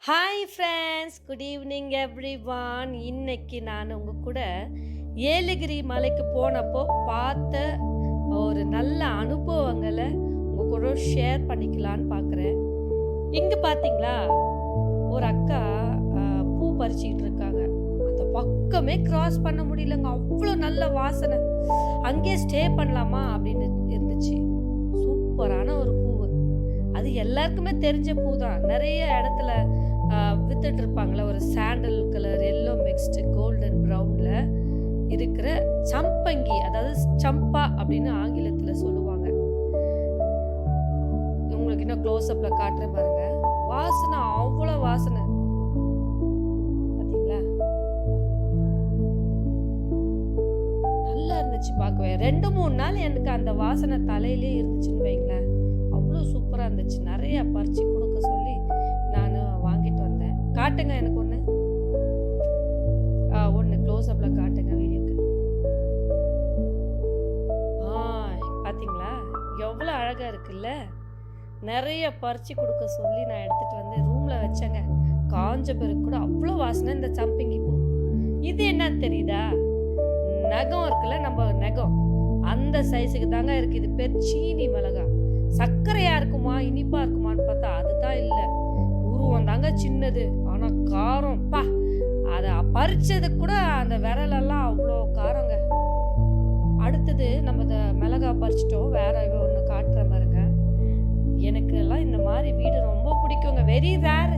Hi friends, good evening everyone. இன்னைக்கு நான் உங்கள் கூட ஏலகிரி மலைக்கு போனப்போ பார்த்த ஒரு நல்ல அனுபவங்களை உங்கள் கூட ஷேர் பண்ணிக்கலான்னு பார்க்குறேன். இங்கே பார்த்தீங்களா, ஒரு அக்கா பூ பறிச்சிக்கிட்டு இருக்காங்க. அந்த பக்கமே கிராஸ் பண்ண முடியலங்க, அவ்வளோ நல்ல வாசனை. அங்கேயே ஸ்டே பண்ணலாமா அப்படின்னு இருந்துச்சு. சூப்பரான ஒரு பூவு. அது எல்லாருக்குமே தெரிஞ்ச பூ தான். நிறைய இடத்துல வித்துட்டு இருப்பாங்களே, ஒரு sandal colour yellow mixed golden ப்ரௌன்ல இருக்கிற சம்பங்கி, அதாவது சம்பா அப்படின்னு ஆங்கிலத்தில் சொல்லுவாங்க. உங்களுக்கு இன்னும் க்ளோஸ் அப்ல காட்டுறேன் பாருங்க. வாசனை அவ்வளோ வாசனை, பாத்தீங்களா? நல்லா இருந்துச்சு பார்க்கவே. 2-3 நாள் எனக்கு அந்த வாசனை தலையிலே இருந்துச்சுன்னு வைங்களேன். அவ்வளோ சூப்பராக இருந்துச்சு. நிறைய பறிச்சு கொடுக்க சொல்லி நான் வாங்கிட்டு வந்தேன். காட்டுங்க எனக்கு ஒன்று க்ளோஸ் அப்ல காட்டுங்க வீடியோக்கு. பார்த்தீங்களா எவ்வளோ அழகாக இருக்குல்ல. நிறைய பறிச்சு கொடுக்க சொல்லி நான் எடுத்துட்டு வந்து ரூமில் வச்சேங்க. காஞ்ச பிறகு கூட அவ்வளோ வாசனை இந்த சம்பங்கி பூ. இது என்னன்னு தெரியுதா? நகம் இருக்குல்ல, நம்ம நகம் அந்த சைஸுக்கு தாங்க இருக்குது. இது பேர் சீனி மிளகா. சர்க்கரையா இருக்குமா இனிப்பா இருக்குமான்னு பார்த்தா அதுதான் இல்லை. உருவம் தாங்க சின்னது, ஆனால் காரம் பா. அதை பறிச்சது கூட அந்த விரலெல்லாம் அவ்வளோ காரங்க. அடுத்தது நம்ம இந்த மிளகா பறிச்சிட்டோம். வேற ஒன்று காட்டுற பாருங்க. எனக்கு எல்லாம் இந்த மாதிரி வீடு ரொம்ப பிடிக்குங்க. வெரி ரேர்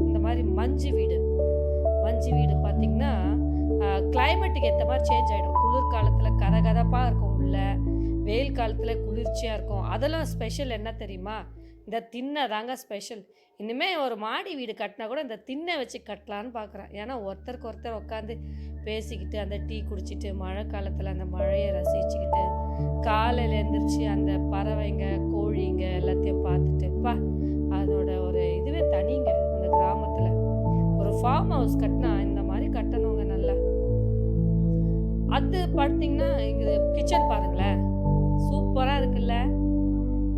இந்த மாதிரி மஞ்சு வீடு. மஞ்சு வீடு பார்த்தீங்கன்னா கிளைமேட்டுக்கு ஏற்ற மாதிரி சேஞ்ச் ஆகிடும். குளிர் காலத்தில் கதகதப்பாக இருக்கும் உள்ள, வெயில் காலத்தில் குளிர்ச்சியாக இருக்கும். அதெல்லாம் ஸ்பெஷல் என்ன தெரியுமா? இந்த திண்ணை தாங்க ஸ்பெஷல். இனிமேல் ஒரு மாடி வீடு கட்டினா கூட இந்த திண்ணை வச்சு கட்டலான்னு பார்க்குறேன். ஏன்னா ஒருத்தருக்கு ஒருத்தர் உட்காந்து பேசிக்கிட்டு அந்த டீ குடிச்சிட்டு மழை காலத்தில் அந்த மழையை ரசிச்சுக்கிட்டு காலையில் எழுந்திரிச்சு அந்த பறவைங்க கோழிங்க எல்லாத்தையும் பார்த்துட்டுப்பா, அதோட ஒரு இதுவே தனிங்க. அந்த கிராமத்தில் ஒரு ஃபார்ம் ஹவுஸ் கட்டினா இந்த மாதிரி கட்டணுங்க நல்லா. அது பார்த்தீங்கன்னா இங்கே கிச்சன் பாருங்களேன், சூப்பராக இருக்குல்ல.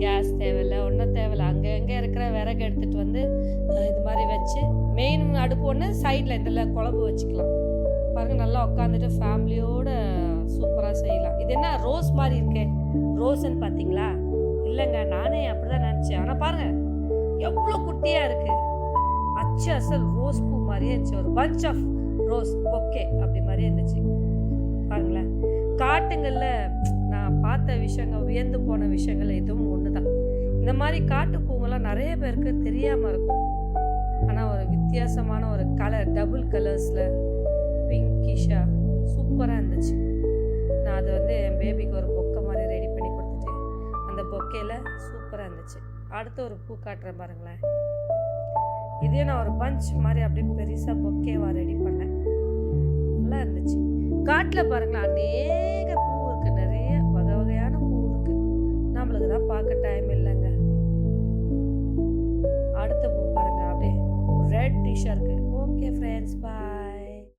கேஸ் தேவையில்லை, ஒன்றும் தேவையில்லை. அங்கே இருக்கிற விறகு எடுத்துகிட்டு வந்து இது மாதிரி வச்சு மெயின் அடுப்பு ஒன்று, சைடில் இதில் குழம்பு வச்சுக்கலாம். பாருங்கள், நல்லா உட்காந்துட்டு ஃபேமிலியோட சூப்பராக செய்யலாம். இது என்ன ரோஸ் மாதிரி இருக்கே, ரோஸ்ன்னு பார்த்தீங்களா? இல்லைங்க, நானே அப்படி தான் நினச்சேன். ஆனால் பாருங்கள் எவ்வளோ குட்டியாக இருக்குது. அச்சு அசல் ரோஸ் பூ மாதிரியே இருந்துச்சு. ஒரு பஞ்ச் ஆஃப் ரோஸ் பொக்கே அப்படி மாதிரியே இருந்துச்சு. பாருங்களேன், காட்டுங்களில் நான் பார்த்த விஷயங்கள், வியந்து போன விஷயங்கள் இதுவும் ஒன்று தான். இந்த மாதிரி காட்டு பூங்கெல்லாம் நிறைய பேருக்கு தெரியாமல் இருக்கும். ஆனால் ஒரு வித்தியாசமான ஒரு கலர், டபுள் கலர்ஸில் பிங்கிஷா சூப்பராக இருந்துச்சு. நான் அதை வந்து என் பேபிக்கு ஒரு பொக்கை மாதிரி ரெடி பண்ணி கொடுத்துட்டு அந்த பொக்கையில் சூப்பராக இருந்துச்சு. அடுத்த ஒரு பூ காட்டுறேன் பாருங்களேன். இதே நான் ஒரு பஞ்ச் மாதிரி அப்படியே பெருசாக பொக்கேவாக ரெடி பண்ணேன். நல்லா இருந்துச்சு. காட்டில் பாருங்களேன், அநேக பூ இருக்குது, நிறைய வகை வகையான பூ இருக்குது. நம்மளுக்கு தான் பார்க்க டைம் இல்லைங்க. அடுத்த பூ பாருங்க, அப்படியே ரெட் டிஷ்ஷாக இருக்குது. ஓகே ஃப்ரெண்ட்ஸ், பாய்.